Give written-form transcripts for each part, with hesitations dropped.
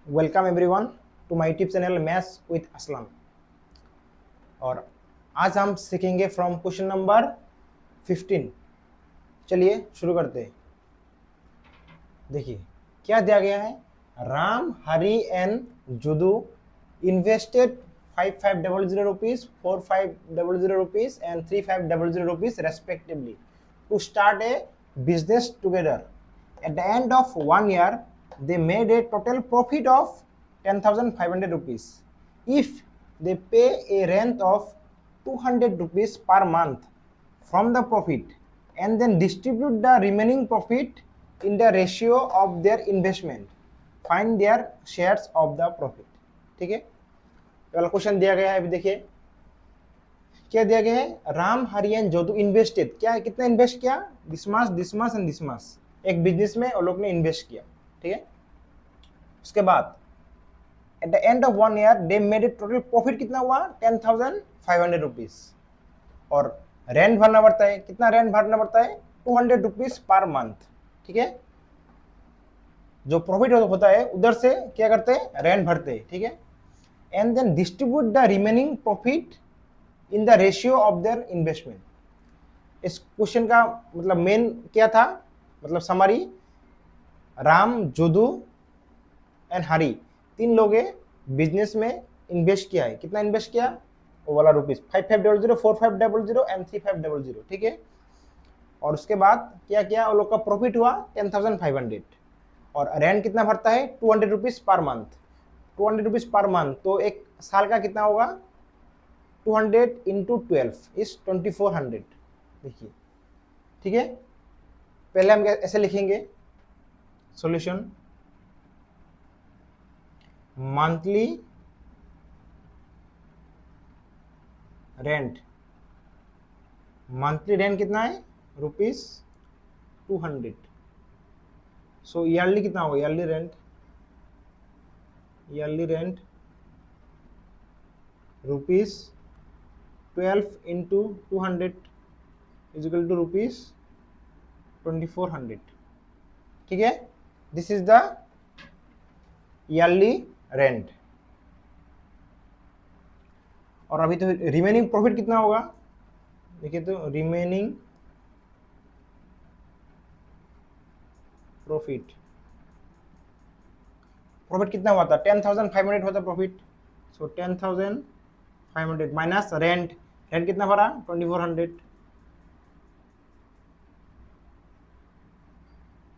Welcome everyone to my YouTube channel maths with Aslam. और आज हम सीखेंगे फ्रॉम क्वेश्चन नंबर 15। चलिए शुरू करते हैं। देखिए क्या दिया गया है। Ram, Hari and Judu invested 5500 rupees, 4500 rupees and 3500 rupees respectively to start a business together. At the end of 1 year, they made a total profit of 10,500 rupees. If they pay a rent of 200 rupees per month from the profit and then distribute the remaining profit in the ratio of their investment, find their shares of the profit. ठीक है, वाला question दिया गया है। अभी देखिए क्या दिया गया है। राम, हरि एंड जोधू इन्वेस्टेड, क्या है, कितना इन्वेस्ट किया, this mass and this mass, एक बिजनेस में और लोग ने इन्वेस्ट किया। ठीक है, उसके बाद at the end of 1 year they made a total profit कितना हुआ 10,500 रुपीज। और रेंट भरना पड़ता है, कितना रेंट भरना पड़ता है 200 रुपीज पर मंथ। ठीक है, जो प्रॉफिट होता है उधर से क्या करते हैं, रेंट भरते हैं। ठीक है, and then distribute the remaining profit in the ratio of their investment. इस क्वेश्चन का मतलब मेन क्या था, मतलब समरी, राम, जोधू एंड हरी, तीन लोग बिजनेस में इन्वेस्ट किया है। कितना इन्वेस्ट किया, वो वाला रुपीज 5500, 4500 एंड 3500। ठीक है, और उसके बाद क्या किया, वो लोग का प्रॉफिट हुआ 10,500 और रेंट कितना भरता है 200 rupees per month. 200 rupees per month तो एक साल का कितना होगा 200 इंटू 12 इज 2400। देखिए ठीक है, पहले हम ऐसे लिखेंगे solution, monthly rent, monthly rent कितना है ₹200। सो ईयरली कितना होगा, yearly rent ₹12 into 200 is equal to ₹2400। ठीक है, this is the yearly rent. और अभी तो रिमेनिंग प्रॉफिट कितना होगा, देखिए तो रिमेनिंग प्रॉफिट कितना हुआ था 10,500 होता प्रॉफिट। सो 10,500 माइनस रेंट कितना भरा 2400।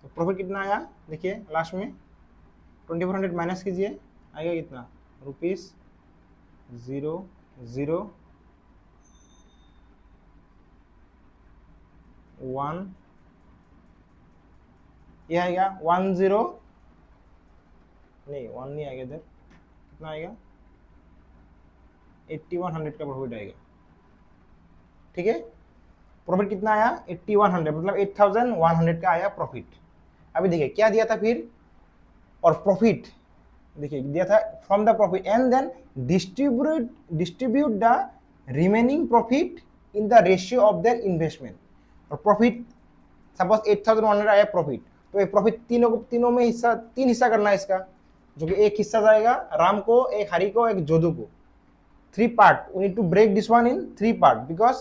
तो प्रॉफिट कितना आया, देखिए लास्ट में 2400 माइनस कीजिए, आएगा कितना ₹0,0,1, ये आएगा 10 नहीं 1 नहीं आएगा, इधर कितना आएगा 8100 का प्रॉफिट आएगा। ठीक है, प्रॉफिट कितना आया 8100, मतलब 8100 का आया प्रॉफिट। अभी देखिए क्या दिया था फिर, और प्रॉफिट देखिए दिया था from the profit and then distribute the remaining profit in the ratio of their investment. और प्रॉफिट सपोज 8100 आया प्रॉफिट, तो ये प्रॉफिट तीनों में हिस्सा, 3 हिस्सा करना है इसका, जो कि एक हिस्सा जाएगा राम को, एक हरी को, एक जोधू को। 3 part, we need to break this one in 3 part because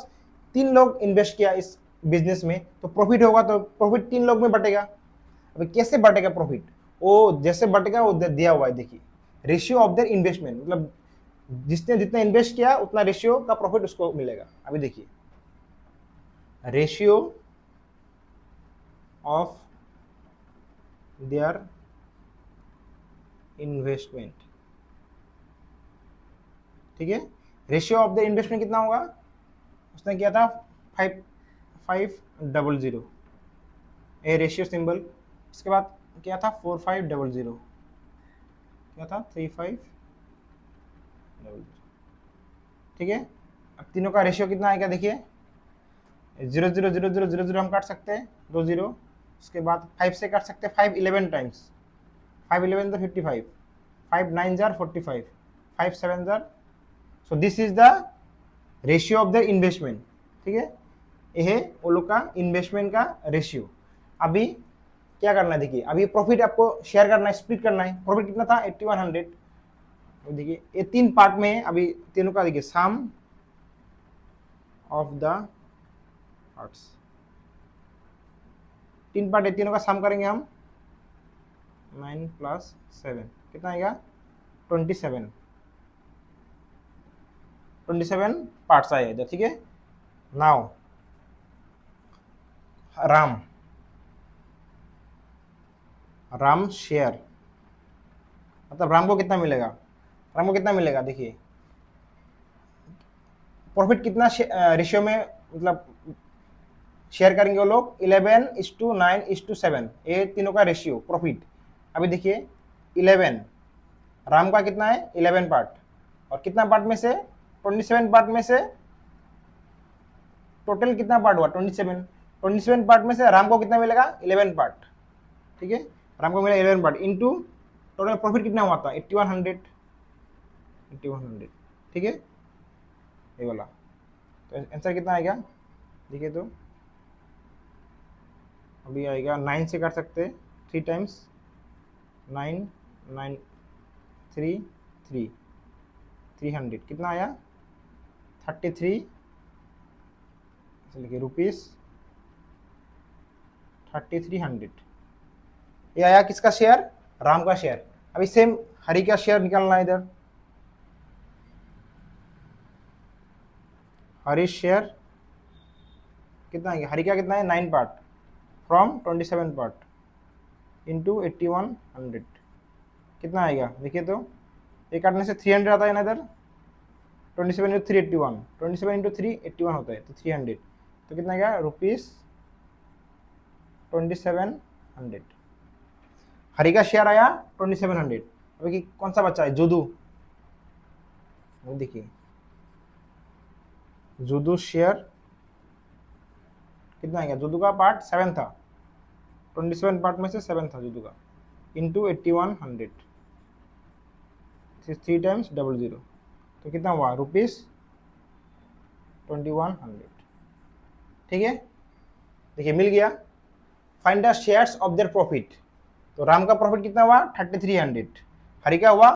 3 लोग इन्वेस्ट किया इस बिजनेस में, तो प्रॉफिट होगा तो प्रॉफिट 3 लोग में बटेगा। अभी कैसे बटेगा प्रॉफिट, वो जैसे बटेगा वो दिया हुआ है। देखिए रेशियो ऑफ देयर इन्वेस्टमेंट, मतलब जिसने जितना इन्वेस्ट किया उतना रेशियो का प्रॉफिट उसको मिलेगा। अभी देखिए रेशियो ऑफ देयर इन्वेस्टमेंट। ठीक है, रेशियो ऑफ द इन्वेस्टमेंट कितना होगा, उसने किया था 5500, ए रेशियो सिंबल। इसके बाद क्या था 4500, क्या था 3500। ठीक है, अब तीनों का रेशियो कितना आएगा, देखिए 0 0 0 0 0 0 हम काट सकते हैं 2 0। उसके बाद 5 से काट सकते हैं 5 11 टाइम्स, 5 11 तो 55, 5 9 jar 45, 5 7 jar. So this is the ratio of the investment. ठीक है, ये है वो लोग का इन्वेस्टमेंट का रेशियो। अभी क्या करना है, देखिए अभी प्रॉफिट आपको शेयर करना है, स्प्लिट करना है। प्रॉफिट कितना था 8100। देखिए ये 3 पार्ट में है, अभी तीनों का देखिए सम ऑफ द पार्ट्स, 3 पार्ट है, तीनों का सम करेंगे हम। 9 + 7 कितना आएगा 27। 27 पार्ट्स आए इधर, ठीक है। नाउ राम शेयर, मतलब राम को कितना मिलेगा, राम को कितना मिलेगा, देखिए प्रॉफिट कितना रेशियो में मतलब शेयर करेंगे वो लोग, 11:9:7, ये तीनों का रेशियो प्रॉफिट। अभी देखिए 11 राम का कितना है 11 पार्ट, और कितना पार्ट में से 27 पार्ट में से टोटल कितना पार्ट हुआ 27। 27 पार्ट में से राम को कितना मिलेगा 11 पार्ट, ठीक है। राम को मिला 11 पार्ट इंटू टोटल प्रॉफिट कितना हुआ था 8100, 8100, ठीक है, ये वाला। तो आंसर कितना आएगा देखिए, तो अभी आएगा 9 से कर सकते हैं, 3 टाइम्स 9 9 3 3 300 कितना आया 33, लिखिए रुपीज 3300। ये आया किसका शेयर, राम का शेयर। अभी सेम हरि का शेयर निकालना है इधर, हरी शेयर कितना है, हरि का कितना है 9 पार्ट फ्रॉम 27 पार्ट इंटू 8100 कितना आएगा देखिए, तो ये काटने से 300 आता है ना इधर, 27 इंटू 3 81, 27 इंटू 3 81 होता है, तो 300, तो कितना आएगा रुपीज 2700। हरि का शेयर आया 2700। अभी कौन सा बच्चा है जुदू, देखिए जुदू शेयर कितना आएगा, जुदू का पार्ट 7 था, 27 पार्ट में से 7 था जुदू का, इंटू 8100, 3 टाइम्स 00, तो कितना हुआ रुपीज 2100, ठीक है। देखिए मिल गया। Find the shares of their profit, तो राम का प्रॉफिट कितना हुआ 3300, हरि का हुआ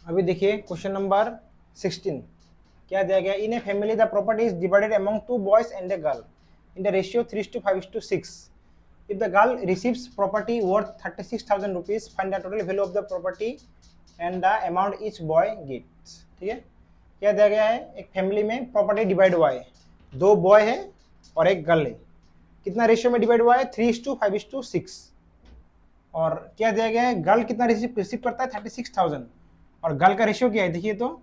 अभी देखिए क्वेश्चन नंबर 16 क्या दिया गया, in a family the property is divided among 2 boys and a girl in the ratio 3:5:6। if the girl receives property worth 36,000 rupees, find the total value of the property and the amount each boy gets, ठीक है। क्या दिया गया है, एक family में property divide हुआ है, 2 बॉय है और एक गर्ल है, कितना रेशियो में डिवाइड हुआ है 3:5:6, और क्या दिया गया है गर्ल कितना रिसीव करता है 36,000, और गर्ल का रेशियो क्या है देखिए, तो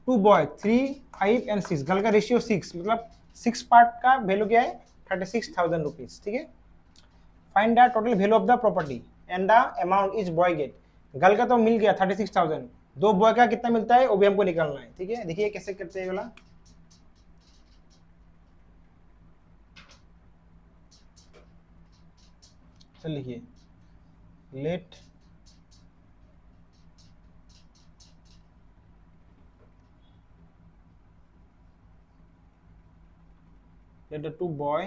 2 बॉय 3 5 एंड 6, गर्ल का रेशियो 6, मतलब 6 पार्ट का वैल्यू क्या है 36,000 रुपीज, ठीक है। Find the total value of the property and the amount each boy get, girl का तो मिल गया 36,000, 2 बॉय का कितना मिलता है वो भी हमको निकालना है, ठीक है। देखिए कैसे करते हैं वाला, चल लिखिए late the 2 boy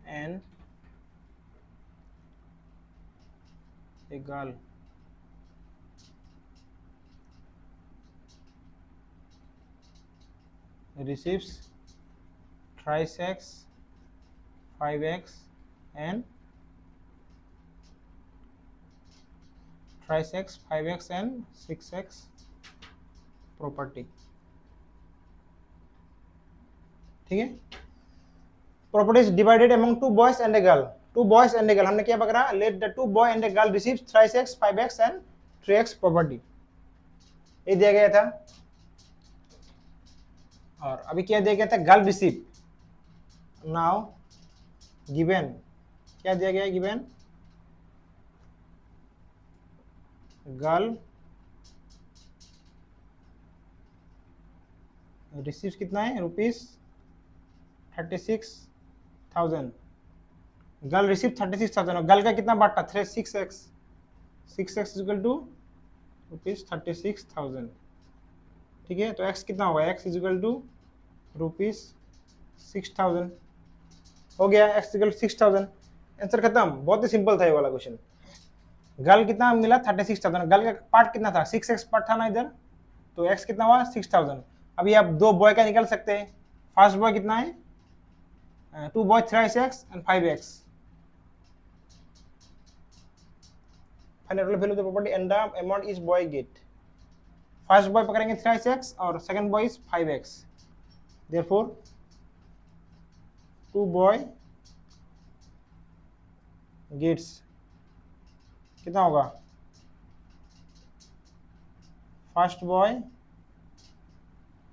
and a girl receives thrice x 5x and thrice x 5x and 6x property, ठीक है। Property is divided among 2 boys and a girl, 2 boys and a girl, हमने क्या पकड़ा, let the 2 boy and a girl receive thrice x 5x and 3x property, ये दिया गया था। और अभी क्या दिया गया था, गर्ल रिसीव, नाउ गिवन, क्या दिया गया गिवन, गर्ल रिसीव कितना है, ₹36,000। गर्ल रिसीव 36,000 और गर्ल का कितना पार्ट था, 6x, 6x इक्वल टू ₹36,000। ठीक है, तो x कितना होगा, x इक्वल टू ₹6,000 हो गया, x इक्वल 6,000। आंसर खत्म, बहुत ही सिंपल था ये वाला क्वेश्चन। गर्ल कितना मिला, 36,000। गर्ल का पार्ट कितना था, 6x पार्ट था ना इधर, तो x कितना हुआ, 6,000। अभी आप दो बॉय का निकाल सकते हैं। फर्स्ट बॉय कितना है, 2 boy 3x and 5x। Find total value of the property and the amount each boy get. First boy पकड़ेंगे 3x और second boy is 5x। Therefore 2 boy gets कितना होगा, first boy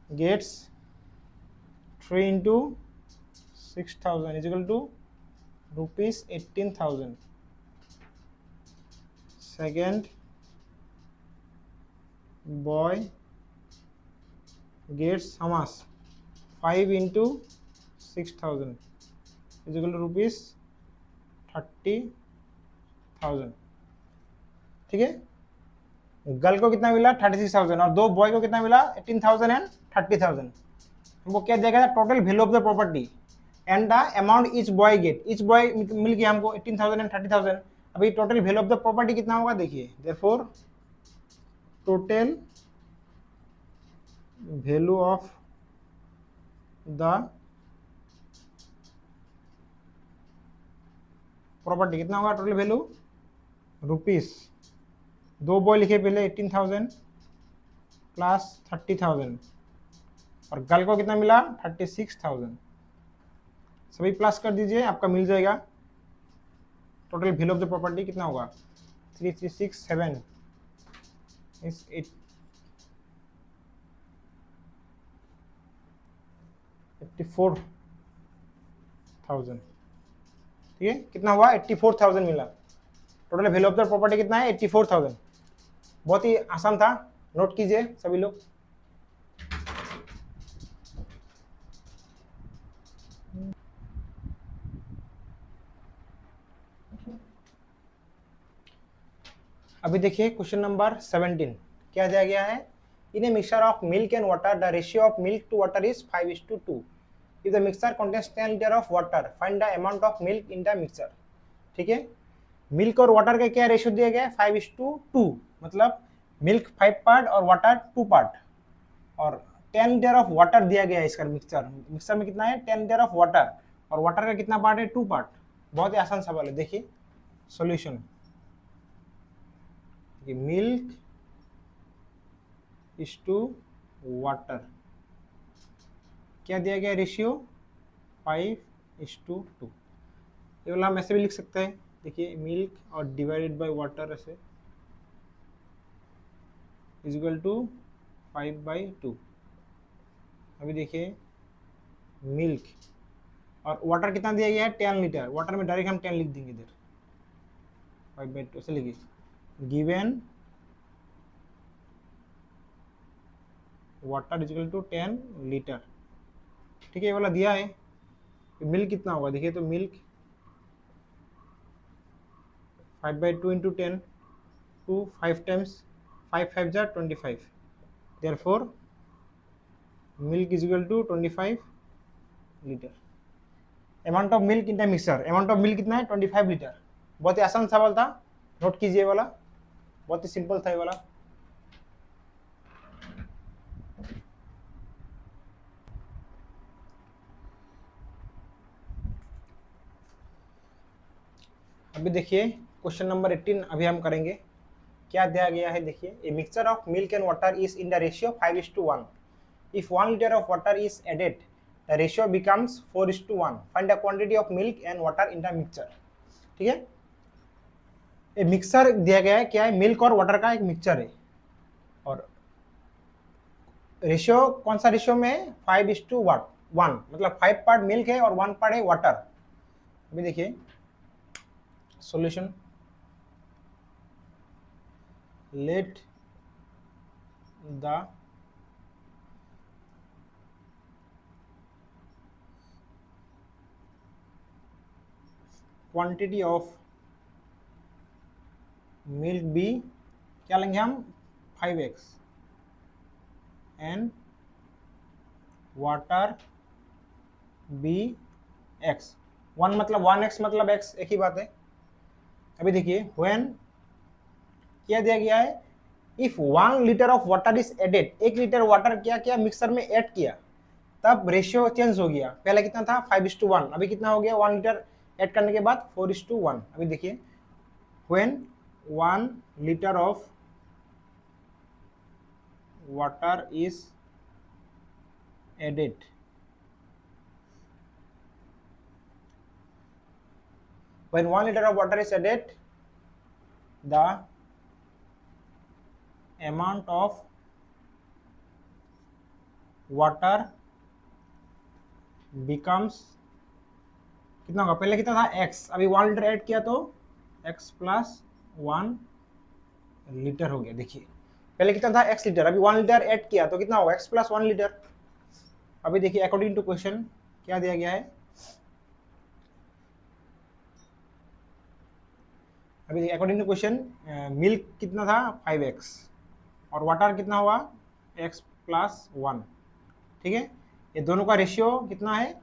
gets 3 into 6,000 is equal to ₹18,000. Second boy gets how much, 5 into 6,000 is equal to ₹30,000। ठीक है, girl को कितना मिला, 36,000 और दो बॉय को कितना मिला, 18,000 एंड 30,000। हमको क्या दिया गया, total value of the property and the amount each boy get. Each boy मिल गया हमको 18,000 एंड 30,000। अभी total value of the property कितना होगा, देखिए, therefore total value of the property कितना होगा, टोटल वैल्यू रुपीस, दो बॉय लिखे पहले 18,000 प्लस 30,000 और गर्ल को कितना मिला, 36,000। सभी प्लस कर दीजिए, आपका मिल जाएगा total value of the property कितना होगा, 3367 इज 84,000। ठीक है, कितना हुआ, 84,000 मिला। Total value of the property कितना है, 84,000। बहुत ही आसान था, नोट कीजिए सभी लोग। अभी देखिए क्वेश्चन नंबर 17 क्या दिया गया है, in a mixture of milk and water the ratio of milk to water is 5:2। If the mixture contains 10 litre of water find the amount of milk in the mixture. ठीक है, milk और water का क्या ratio दिया गया है, 5:2, मतलब milk 5 part और वाटर 2 पार्ट और 10 लीटर ऑफ वाटर दिया गया है इसका। मिक्सचर में कितना है, 10 लीटर ऑफ वाटर और वाटर का कितना पार्ट है, 2 पार्ट। बहुत ही आसान सवाल है, देखिए solution. Milk is to water क्या दिया गया, रेशियो 5:2। ये वाला हम ऐसे भी लिख सकते हैं, देखिए मिल्क और डिवाइडेड बाय वाटर ऐसे इज इक्वल टू 5/2। अभी देखिए मिल्क और वाटर कितना दिया गया है, 10 लीटर। वाटर में डायरेक्ट हम 10 लिख देंगे इधर, 5/2 ऐसे लिखिए, given water is equal to 10 litre. ठीक है, ये वाला दिया है। मिल्क कितना होगा, देखिए तो मिल्क 5/2 इंटू 10, 2 5 टाइम्स 5 5 जा 25। Therefore milk is equal to 25 litre. Amount of milk in the mixer, amount of milk कितना है, 25 लीटर। बहुत ही आसान सवाल था, नोट कीजिए वाला, बहुत ही सिंपल था ये वाला। अभी देखिए क्वेश्चन नंबर 18 अभी हम करेंगे। क्या दिया गया है, देखिए, a mixture of milk and water is in the ratio 5:1। If 1 litre of water is added the ratio becomes 4:1। Find the quantity of milk and water in the mixture. ठीक है, ए मिक्सचर दिया गया है, क्या है, milk और water का एक मिक्सचर है और रेशियो कौन सा रेशियो में है, 5:1, मतलब 5 पार्ट मिल्क है और 1 पार्ट है वाटर। अभी देखिए solution, let the quantity of milk be, क्या लेंगे हम, 5x, and water B x। 1 मतलब 1x मतलब x, एक ही बात है। अभी देखिए व्हेन क्या दिया गया है, if 1 litre of water is added, 1 litre water क्या किया मिक्सर में ऐड किया, तब रेशियो चेंज हो गया। पहले कितना था 5:1, अभी कितना हो गया 1 लीटर ऐड करने के बाद 4:1। अभी देखिए when 1 litre of water is added, when 1 liter of water is added, the amount of water becomes, कितना होगा, पहले कितना था x, अभी 1 लीटर ऐड किया तो x प्लस 1 लीटर हो गया। देखिए पहले कितना था x लीटर, अभी 1 लीटर ऐड किया तो कितना होगा x प्लस 1 लीटर। अभी देखिए अकॉर्डिंग टू क्वेश्चन क्या दिया गया है, अभी अकॉर्डिंग टू क्वेश्चन मिल्क कितना था 5x और वाटर कितना हुआ x प्लस 1, ठीक है। ये दोनों का रेशियो कितना है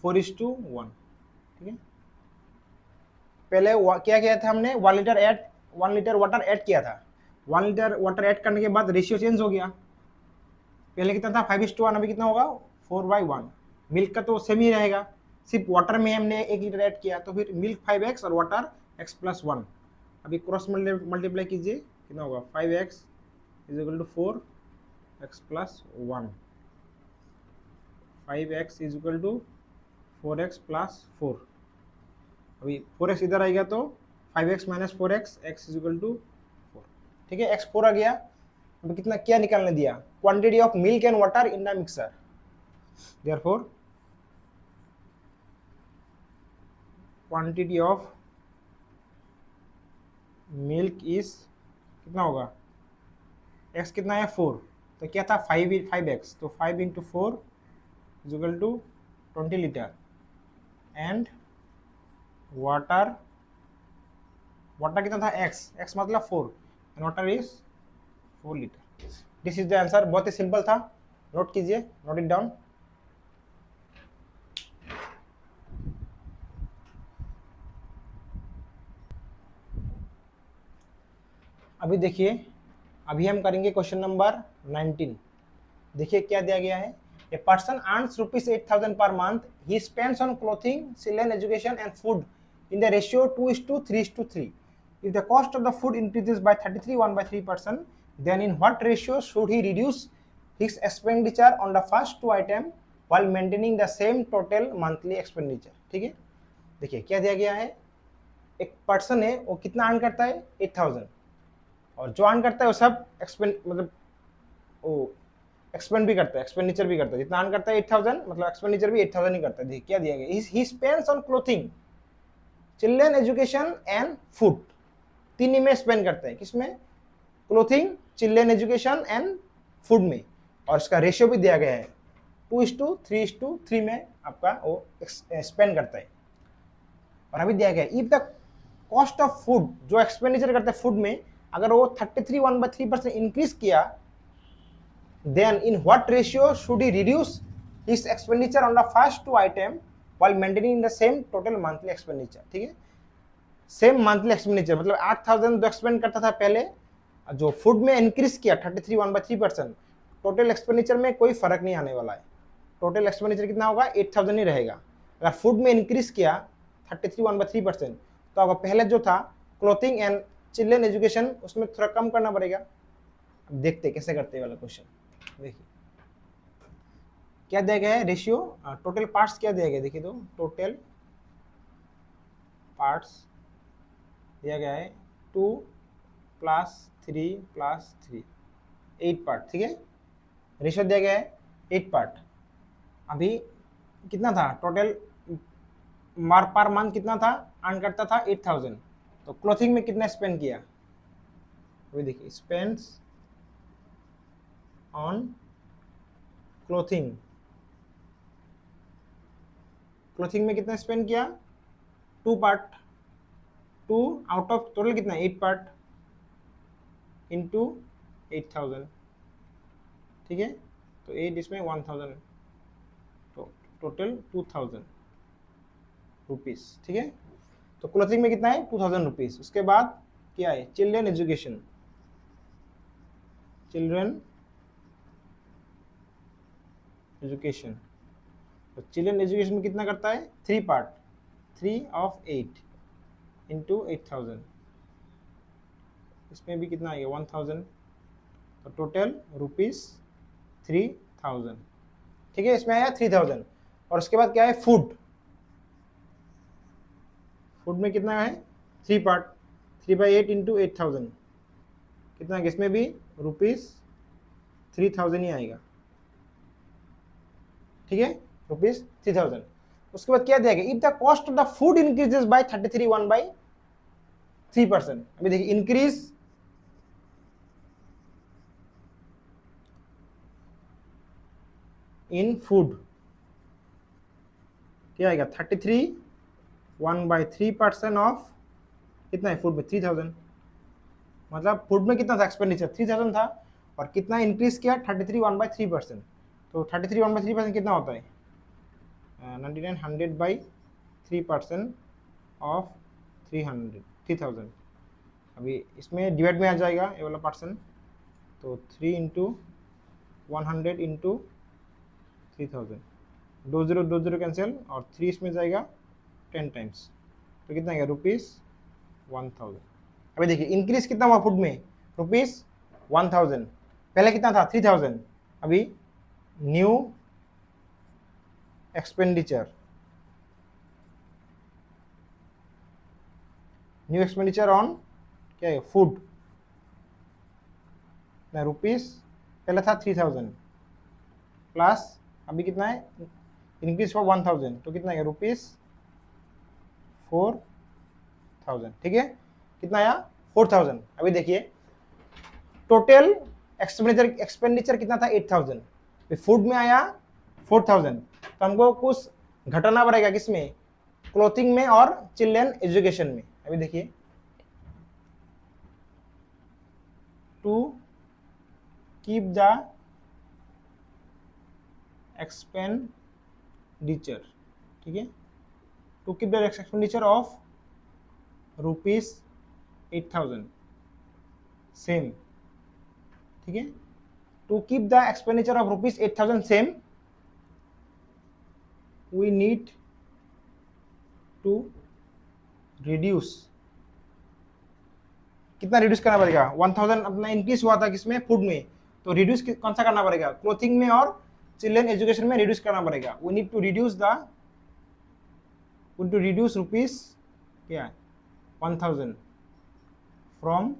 4:1, ठीक है। पहले क्या किया था हमने 1 लीटर वाटर ऐड किया था, 1 लीटर वाटर ऐड करने के बाद रेशियो चेंज हो गया। पहले कितना था 5:1, अभी कितना होगा 4/1। मिल्क का तो सेम ही रहेगा, सिर्फ वाटर में हमने 1 लीटर ऐड किया, तो फिर मिल्क 5x और वाटर x प्लस 1। अभी क्रॉस मल्टीप्लाई कीजिए, कितना होगा 5x is equal to 4x plus 1, 5x is equal to 4x plus 4। अभी 4x इधर आएगा तो 5x minus 4x, x is equal to 4, ठीक है। x 4 आ गया। अभी कितना क्या निकालने दिया, quantity of milk and water in the mixer, therefore quantity of milk is, कितना होगा x कितना है 4, तो क्या था 5x, तो 5 into 4 is equal to 20 litre, and water कितना था x मतलब 4 and water is 4 litre. This is the answer. बहुत ही सिंपल था, नोट कीजिए, नोट इट डाउन। अभी देखिए, अभी हम करेंगे क्वेश्चन नंबर 19। देखिए क्या दिया गया है, a person earns ₹8,000 per month, he spends on clothing, children education and food in the ratio 2:3:3. If the cost of the food increases by 33.13%, then in what ratio should he reduce his expenditure on the first two items while maintaining the same total monthly expenditure? ठीक है, देखिए क्या दिया गया है, एक person है वो कितना अर्न करता है 8,000, और जो अर्न करता है वो सब एक्सपेंड मतलब वो एक्सपेंड भी करता है, एक्सपेंडिचर भी करता है। जितना अर्न करता है 8,000 मतलब एक्सपेंडिचर भी 8,000 ही करता है। देखिए क्या दिया गया, he spends on clothing, children education and food, तीन ही में स्पेंड करते हैं, किसमें, clothing, children education and food में, और इसका रेशियो भी दिया गया है 2:3:3 में आपका वो स्पेंड करता है। और अभी दिया गया है if the cost of food, जो एक्सपेंडिचर करता है फूड में, अगर वो 33.13% इंक्रीज किया, then in what ratio should he reduce his expenditure on the first two item while maintaining the same total monthly expenditure, ठीक है। सेम मंथली एक्सपेंडिचर मतलब 8,000 जो एक्सपेंड करता था पहले, जो फूड में इंक्रीज किया 33.13%, टोटल एक्सपेंडिचर में कोई फर्क नहीं आने वाला है। टोटल एक्सपेंडिचर कितना होगा 8,000 ही रहेगा। अगर फूड में इंक्रीज किया 33.13%, तो आपका पहले जो था क्लोथिंग एंड चिल्ड्रन एजुकेशन, उसमें थोड़ा कम करना पड़ेगा। अब देखते कैसे करते हैं वाला क्वेश्चन। देखिए क्या दिया गया है रेशियो, टोटल पार्ट्स क्या दिया गया, देखिए तो टोटल पार्ट्स दिया गया है 2 + 3 + 3, 8 पार्ट, ठीक है। रेशियो दिया गया है 8 पार्ट। अभी कितना था टोटल मार पर मंथ कितना था, अर्न करता था 8,000, तो क्लोथिंग में कितना स्पेंड किया, अभी देखिए स्पेंड्स ऑन क्लोथिंग, क्लोथिंग में कितना स्पेंड किया 2 पार्ट, 2 आउट ऑफ टोटल कितना 8 पार्ट इंटू 8000, ठीक है। तो 8 इसमें 1000, तो टोटल 2000 रुपीज़, ठीक है। तो क्लोथिंग में कितना है 2000 रुपीज़। उसके बाद क्या है चिल्ड्रन एजुकेशन, चिल्ड्रन एजुकेशन। तो चिल्ड्रन एजुकेशन में कितना करता है 3 पार्ट, 3 ऑफ 8 इंटू 8000, इसमें भी कितना आएगा 1000, तो टोटल रुपीज़ 3000, ठीक है। इसमें आया 3000। और उसके बाद क्या है फूड, फूड में कितना है 3 पार्ट, 3/8 इंटू 8000, कितना है इसमें भी रुपीज़ 3000 ही आएगा, ठीक है, रुपीज़ 3000। उसके बाद क्या दिया गया, if the cost of the food increases by 33 1/3%। अभी देखिए इंक्रीज इन फूड क्या आएगा 33 1/3% ऑफ कितना है फूड में 3000, मतलब फूड में कितना था एक्सपेंडिचर 3000 था, और कितना इंक्रीज किया 33 1/3%। तो 33 1/3% कितना होता है 99 100/3% ऑफ 3000। अभी इसमें डिवाइड में आ जाएगा ये वाला परसेंट, तो 3 इंटू 100 इंटू 3000, 20 कैंसिल और 3 इसमें जाएगा 10 टाइम्स, तो कितना आएगा रुपीज़ 1000। अभी देखिए इंक्रीज कितना हुआ फूड में रुपीज़ 1000, पहले कितना था 3000। अभी new expenditure, new expenditure on क्या है फूड ना रुपीज़, पहले था 3000 प्लस अभी कितना है इंक्रीज फॉर 1000, तो कितना है रुपीज़ 4000, ठीक है। कितना आया 4000। अभी देखिए टोटल एक्सपेंडिचर कितना था 8000, फूड में आया 4000, तो हमको कुछ घटाना पड़ेगा किसमें क्लोथिंग में और चिल्ड्रन एजुकेशन में। अभी देखिए टू कीप द एक्सपेंडिचर, ठीक है, to keep the expenditure of rupees 8000 same, ठीक है। To keep the expenditure of rupees 8000 same, we need to reduce, कितना रिड्यूस करना पड़ेगा 1000 अपना इंक्रीज हुआ था किसमें फूड में, तो रिड्यूस कौन सा करना पड़ेगा क्लोथिंग में और चिल्ड्रन एजुकेशन में रिड्यूस करना पड़ेगा। we need to reduce rupees क्या 1000 फ्रॉम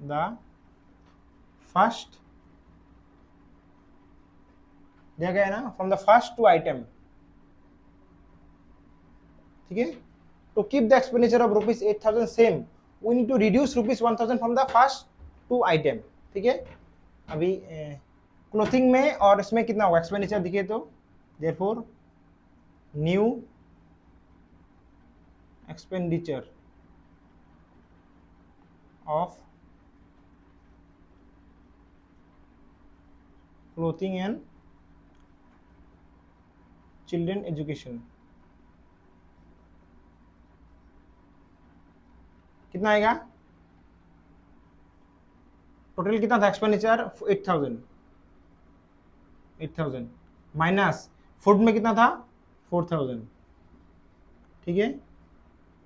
द फर्स्ट, दिया गया है ना फ्रॉम द फर्स्ट 2 आइटम, ठीक है। To keep the expenditure of rupees 8000 same, we need to reduce rupees 1000 from the first 2 item, ठीक है। अभी क्लोथिंग में और इसमें कितना होगा एक्सपेंडिचर देखिए, तो therefore new expenditure of clothing and children education कितना आएगा, टोटल कितना था एक्सपेंडिचर 8000 माइनस फूड में कितना था 4000, ठीक है।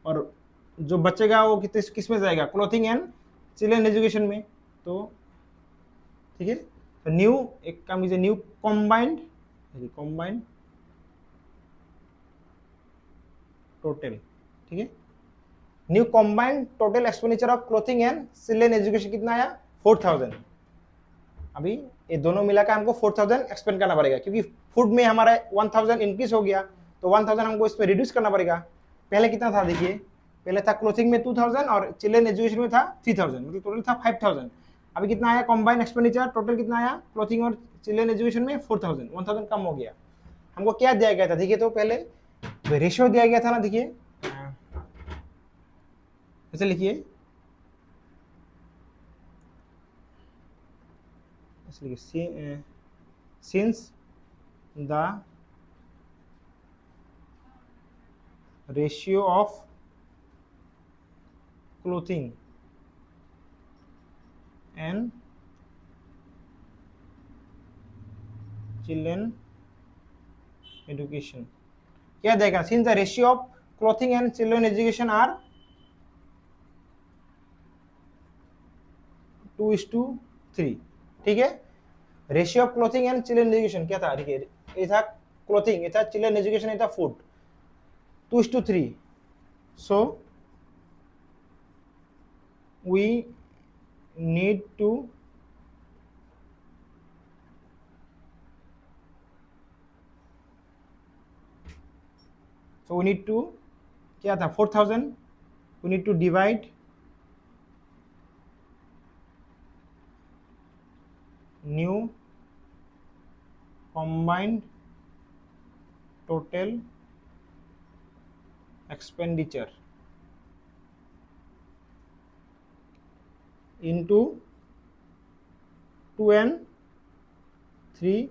और जो बचेगा वो किस में जाएगा क्लोथिंग एंड चिल्ड्रन एजुकेशन में, तो ठीक है। तो न्यू एक काम कीजिए न्यू कॉम्बाइंड टोटल, ठीक है। New combined total expenditure of clothing and children education कितना आया 4000। अभी ये दोनों मिलाकर हमको 4000 एक्सपेंड करना पड़ेगा, क्योंकि फूड में हमारा 1000 इंक्रीज हो गया, तो 1000 हमको इसमें रिड्यूस करना पड़ेगा। पहले कितना था देखिए, पहले था क्लोथिंग में 2000 और चिल्ड्रन एजुकेशन में था 3000, मतलब टोटल था 5000। अभी कितना आया कॉम्बाइंड एक्सपेंडिचर टोटल कितना आया क्लोथिंग और चिल्ड्रन एजुकेशन में 4000 कम हो गया। हमको क्या दिया गया था देखिए, तो पहले रेशियो दिया गया था ना, देखिए ऐसे लिखिए, ऐसे लिखिए, since the ratio of clothing and children education, क्या देगा, since the ratio of clothing and children education are 2:3, ठीक है। Ratio of clothing and children education क्या था, देखिए ये था क्लोथिंग, ये था चिल्ड्रन एजुकेशन, ये था food, 2:3, so we need to क्या था 4000, we need to divide new combined total expenditure into 2 and 3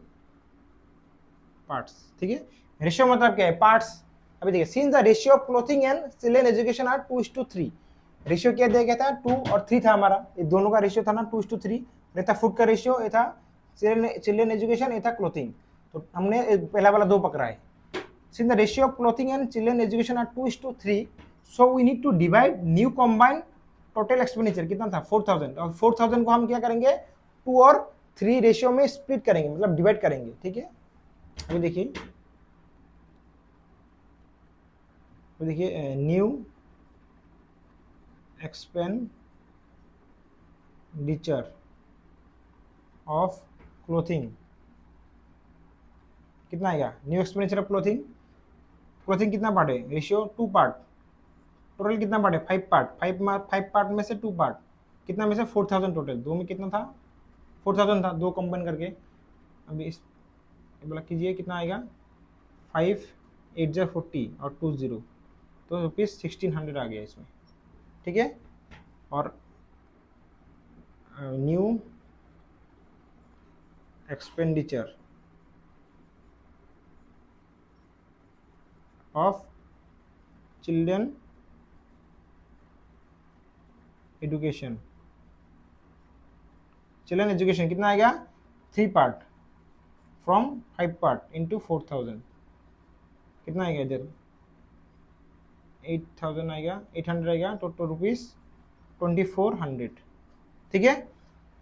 parts, ठीक है। रेशियो मतलब क्या है, पार्ट्स। अभी देखिए, since the ratio of clothing and children education are 2:3, ratio क्या दिया गया था, 2 और 3 था हमारा, ये दोनों का रेशियो था ना 2:3, ये था फूड का रेशियो, ये था चिल्ड्रन एजुकेशन, ये था क्लोथिंग, तो हमने पहला वाला 2 पकड़ा है। Since the ratio of clothing and children education are 2:3, so we need to divide new combined total expenditure कितना था 4000, और 4000 को हम क्या करेंगे 2 और 3 रेशियो में स्प्लिट करेंगे, मतलब डिवाइड करेंगे, ठीक है। अभी देखिए न्यू एक्सपेंडिचर ऑफ क्लोथिंग कितना आएगा, new expenditure of clothing, clothing कितना पार्ट है, रेशियो 2 पार्ट, टोटल कितना पार्ट है 5 पार्ट, 5 पार्ट में से 2 पार्ट, कितना में से 4000 टोटल, 2 में कितना था 4000 था, 2 कंबाइन करके। अभी इस बोला कीजिए कितना आएगा, 5 8 40 और 2 0, तो ₹1600 आ गया इसमें, ठीक है। और new expenditure of children education, children education कितना आएगा 3 पार्ट फ्रॉम 5 पार्ट इंटू 4000, कितना आएगा इधर 8000 आएगा, 800 आएगा, टोटल ₹2400, ठीक है।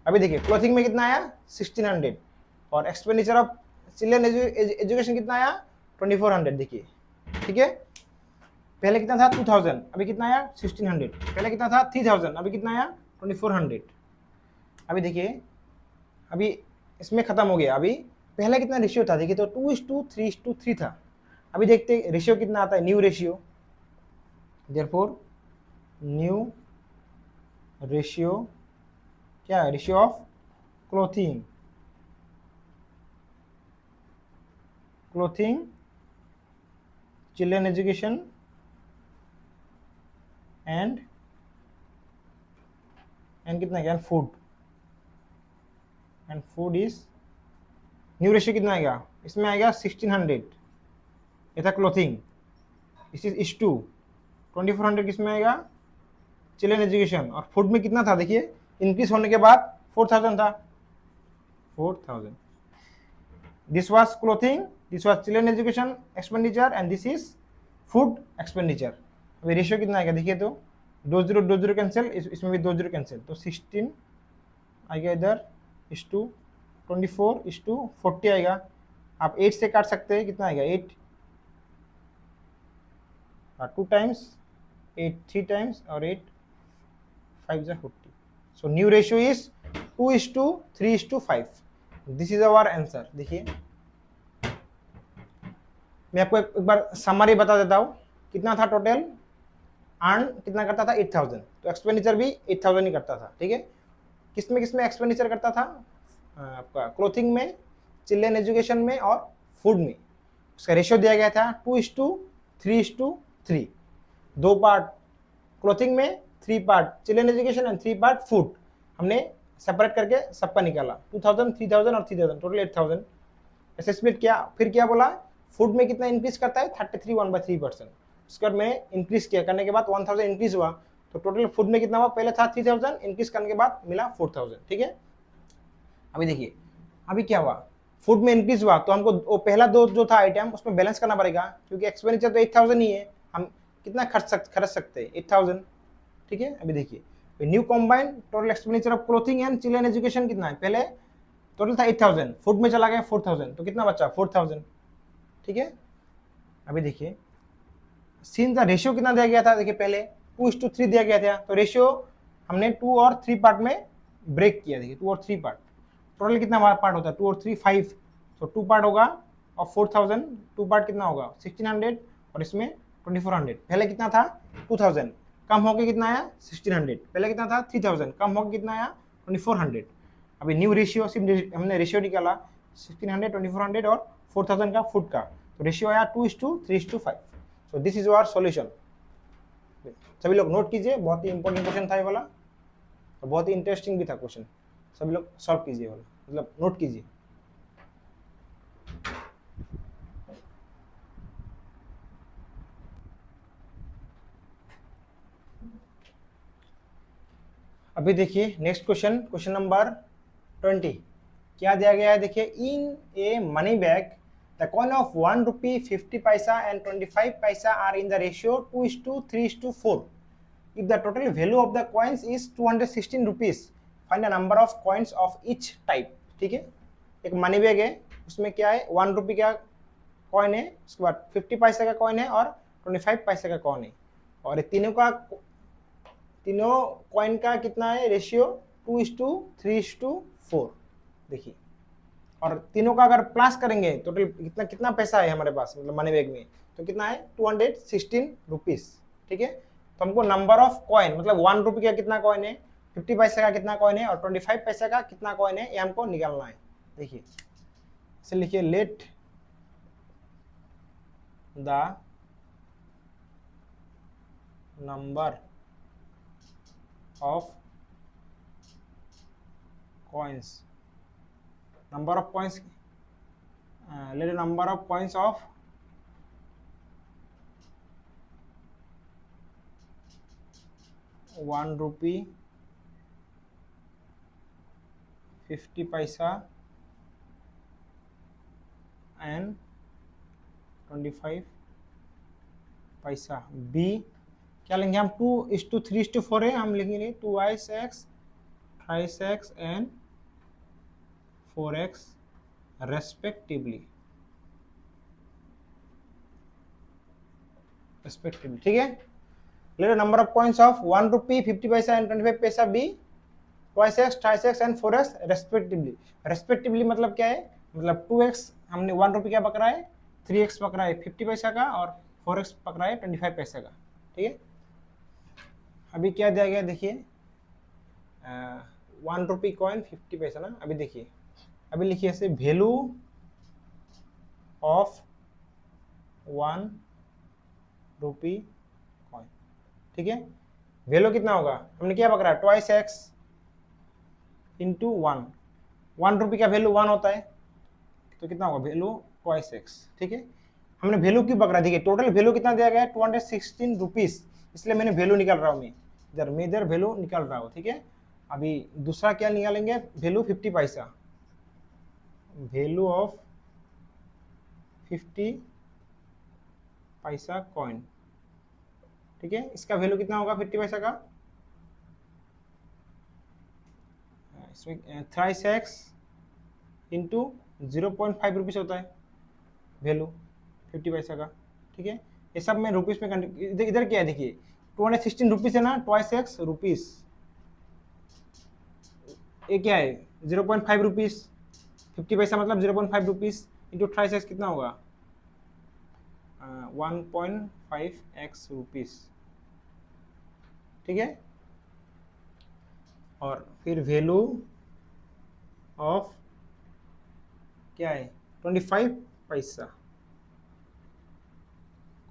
अभी देखिए क्लोथिंग में कितना आया 1600, और एक्सपेंडिचर ऑफ चिल्ड्रन एजुकेशन कितना आया 2400, देखिए, ठीक है। पहले कितना था 2000, अभी कितना आया 1600, पहले कितना था 3000, अभी कितना आया 2400। अभी देखिए, अभी इसमें खत्म हो गया, अभी पहले कितना रेशियो था, देखिए तो 2:3:3 था, अभी देखते रेशियो कितना आता है, new ratio, therefore new ratio क्या है, ratio of clothing children education and कितना है food, and food is new ratio कितना आएगा, इसमें आएगा 1600, ये था क्लोथिंग, इस इज 2400 किसमें आएगा चिल्ड्रन एजुकेशन, और फूड में कितना था, देखिए इंक्रीज होने के बाद 4000 था, 4000, this was clothing, this was children education expenditure, and this is food expenditure. अभी रेशियो कितना आएगा, देखिए तो 2 0 कैंसिल, इसमें भी 2 0 कैंसिल, तो 16 आएगा इधर, इस 24:40 आएगा, आप 8 से काट सकते हैं, कितना आएगा 8, 2 टाइम्स 8 3 टाइम्स, और 8 5 40, so new ratio is 2:3:5, this is our answer. देखिए मैं आपको एक बार समरी बता देता हूँ, कितना था टोटल, अर्न कितना करता था 8000, तो एक्सपेंडिचर भी 8000 ही करता था, ठीक है। किसमें एक्सपेंडिचर करता था, आपका क्लोथिंग में, चिल्ड्रन एजुकेशन में और फूड में, उसका रेशियो दिया गया था 2:3:3, 2 पार्ट क्लोथिंग में, 3 part children education and 3 part food, हमने सेपरेट करके सबका निकाला 2000, 3000 और 3000, टोटल 8000 ऐसे स्प्लिट किया। फिर क्या बोला, फूड में कितना इंक्रीज करता है 33 1/3%। उसके बाद मैंने इंक्रीज किया, करने के बाद 1000 इंक्रीज हुआ, तो टोटल फूड में कितना हुआ, पहले था 3000, इंक्रीज करने के बाद मिला 4000। ठीक है, अभी देखिए अभी क्या हुआ, फूड में इंक्रीज हुआ तो हमको वो पहला दो जो था आइटम उसमें बैलेंस करना पड़ेगा, क्योंकि एक्सपेंडिचर तो 8000 ही है, हम कितना खर्च सकते हैं 8000। ठीक है, अभी देखिए new combine total expenditure of clothing and children education कितना है, पहले टोटल था 8000, फूड में चला गया 4000, तो कितना बचा 4000। ठीक है, अभी देखिए सीन का रेशियो कितना दिया गया था, देखिए पहले 2:3 दिया गया था, तो रेशियो हमने 2 और 3 पार्ट में ब्रेक किया। देखिए 2 और 3 पार्ट, टोटल कितना पार्ट होता है 2 और 3 5, तो 2 पार्ट होगा और 4000, 2 पार्ट कितना होगा 1600 और इसमें 2400। पहले कितना था 2000, कम होकर कितना आया 1600, पहले कितना था 3000, कम होकर कितना आया 2400। अभी न्यू रेशियो सिर्फ हमने रेशियो निकाला 1600, 2400 और 4000 का फूड का, तो रेशियो आया 2:3:5। So this is our solution. सभी लोग नोट कीजिए, बहुत ही इंपॉर्टेंट क्वेश्चन था ये वाला, और बहुत ही इंटरेस्टिंग भी था क्वेश्चन, सभी लोग सॉल्व कीजिए वाला, मतलब नोट कीजिए। अभी देखिए नेक्स्ट क्वेश्चन, क्वेश्चन नंबर 20 क्या दिया गया है, देखिए in a money bag the coin of 1 rupee 50 paisa and 25 paisa are in the ratio 2:3:4। If the total value of the coins is 216 rupees, find the number of coins of each type. ठीक है, एक money bag है, उसमें क्या है 1 रुपी का coin है, उसके बाद 50 पैसे का कॉइन है और 25 पैसे का कॉइन है, और तीनों कॉइन का कितना है रेशियो 2:3:4। देखिए, और तीनों का अगर प्लस करेंगे टोटल कितना कितना पैसा है हमारे पास, मतलब मनी बैग में, तो कितना है 216 रुपीज। ठीक है, तो हमको नंबर ऑफ कॉइन, मतलब 1 रुपये का कितना कॉइन है, 50 पैसे का कितना कॉइन है और 25 पैसे का कितना कॉइन है, ये हमको निकालना है। देखिए इसे लिखिए, let the number of coins, number of coins, let the number of coins of 1 rupee 50 पैसा and 25 पैसा। बी क्या लेंगे हम 2:3:4 है, हम लिखेंगे 2x, 3x and 4x respectively. ठीक है, let number of coins of 1 rupee 50 paisa and 25 पैसा B 2x, 3x and 4x respectively. Respectively मतलब क्या है, मतलब 2x हमने 1 रुपये का पकड़ा है, 3x पकड़ा है 50 पैसा का और 4x पकड़ा है 25 पैसे का। ठीक है, अभी क्या दिया गया देखिए 1 रुपी कॉइन 50 पैसा ना। अभी देखिए, अभी लिखिए ऐसे वैल्यू ऑफ 1 रुपी कॉइन। ठीक है, वैल्यू कितना होगा, हमने क्या पकड़ा 2x इंटू 1 रुपये का वैल्यू 1 होता है, तो कितना होगा वैल्यू 2x। ठीक है, हमने वैल्यू क्यों पकड़ा, देखिए टोटल वैल्यू कितना दिया गया है 216 रुपीज, इसलिए मैंने वैल्यू निकाल रहा हूँ, मैं इधर वैल्यू निकाल रहा हूँ। ठीक है, अभी दूसरा क्या निकालेंगे, वैल्यू 50 पैसा, वैल्यू ऑफ 50 पैसा कॉइन। ठीक है, इसका वैल्यू कितना होगा 50 पैसा का, इसमें 3x इंटू 0.5 रुपीज़ होता है वैल्यू 50 पैसा का। ठीक है, ये सब मैं रुपीज़ में इधर क्या है देखिए 216 रुपीज़ है ना, 2x रुपीज़, ये क्या है 0.5 रुपीज़, 50 पैसा मतलब 0.5 रुपीज़ इंटू 3x कितना होगा 1.5x रुपीज़। ठीक है, और फिर वैल्यू ऑफ क्या है 25 पैसा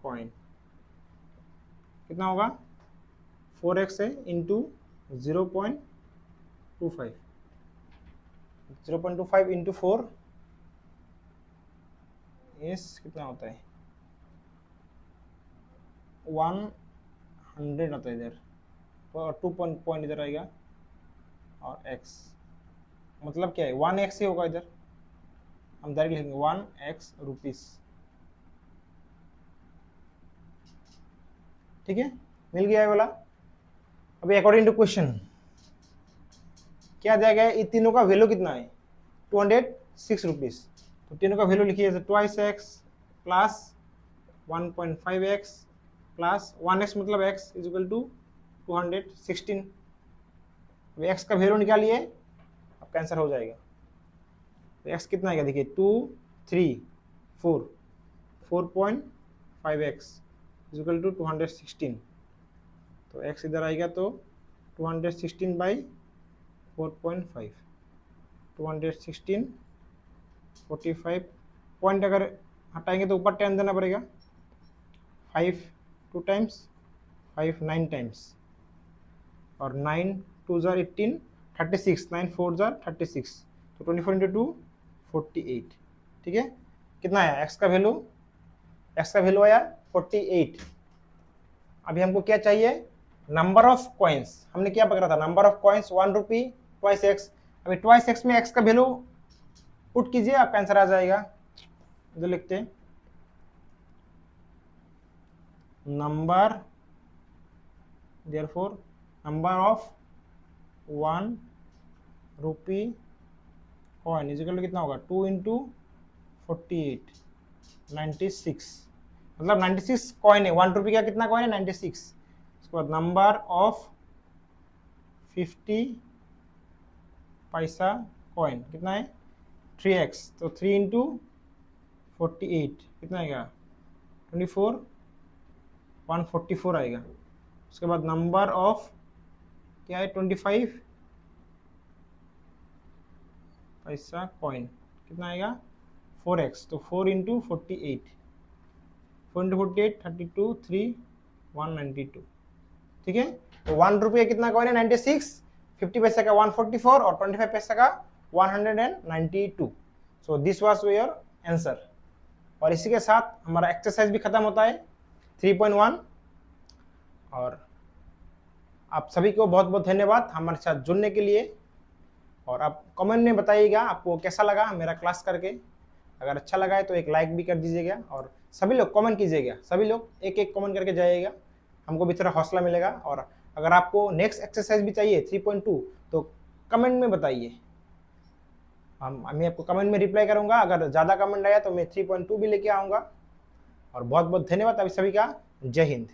कॉइन, कितना होगा 4x है इंटू 0.25, 0.25 इंटू 4 इस कितना होता है 100 आता है इधर, और 2 पॉइंट इधर आएगा, और x मतलब क्या है 1x ही होगा इधर, हम डायरेक्ट लिखेंगे 1x रुपीस। ठीक है, मिल गया है वाला। अभी अकॉर्डिंग टू क्वेश्चन क्या दिया गया है, इन तीनों का वैल्यू कितना है 206 रुपीस। तो तीनों का वैल्यू लिखिए, twice x plus 1.5x plus 1x मतलब x is equal to 216। x का वैल्यू निकालिए, आपका आंसर हो जाएगा। तो x कितना आएगा देखिए 2 3 4 4.5x इज इक्वल टू 216। तो x इधर आएगा तो 216 बाई 4.5, 216 45 पॉइंट अगर हटाएंगे तो ऊपर 10 देना पड़ेगा, 5 2 टाइम्स 5 9 टाइम्स, और 9 2 जार 18 36, 9 4 जार 36, तो 24 इंटू 2 48। ठीक है, कितना आया x का वैल्यू, x का वैल्यू आया 48। अभी हमको क्या चाहिए, नंबर ऑफ कॉइन्स। हमने क्या पकड़ा था, number of coins 1 rupee twice x. अभी ट्वाइस एक्स में x का वैल्यू पुट कीजिए, आपका आंसर आ जाएगा। इधर लिखते हैं number, therefore number of 1 rupee coin is equal to कितना होगा 2 इंटू 48 96, मतलब 96 कॉइन है। 1 रुपी का कितना कॉइन है 96। उसके बाद नंबर ऑफ 50 पैसा कॉइन कितना है 3x, तो 3 इंटू 48 कितना आएगा 24 144 आएगा। उसके बाद नंबर ऑफ क्या है 25 पैसा कॉइन कितना आएगा 4x, तो 4 इंटू 48, 4 इंटू 48 32 3 192। ठीक है, तो 1 रुपये कितना कॉइन है 96, 50 पैसा का 144 और 25 पैसा का 192। So this was your answer. और इसी के साथ हमारा एक्सरसाइज भी खत्म होता है 3.1। और आप सभी को बहुत बहुत धन्यवाद हमारे साथ जुड़ने के लिए। और आप कमेंट में बताइएगा आपको कैसा लगा मेरा क्लास करके। अगर अच्छा लगा है तो एक लाइक भी कर दीजिएगा, और सभी लोग कमेंट कीजिएगा, सभी लोग एक एक कमेंट करके जाइएगा, हमको भी थोड़ा हौसला मिलेगा। और अगर आपको नेक्स्ट एक्सरसाइज भी चाहिए 3.2 तो कमेंट में बताइए, मैं आपको कमेंट में रिप्लाई करूंगा। अगर ज़्यादा कमेंट आया तो मैं 3.2 भी लेके आऊँगा। और बहुत बहुत धन्यवाद अभी सभी का। जय हिंद।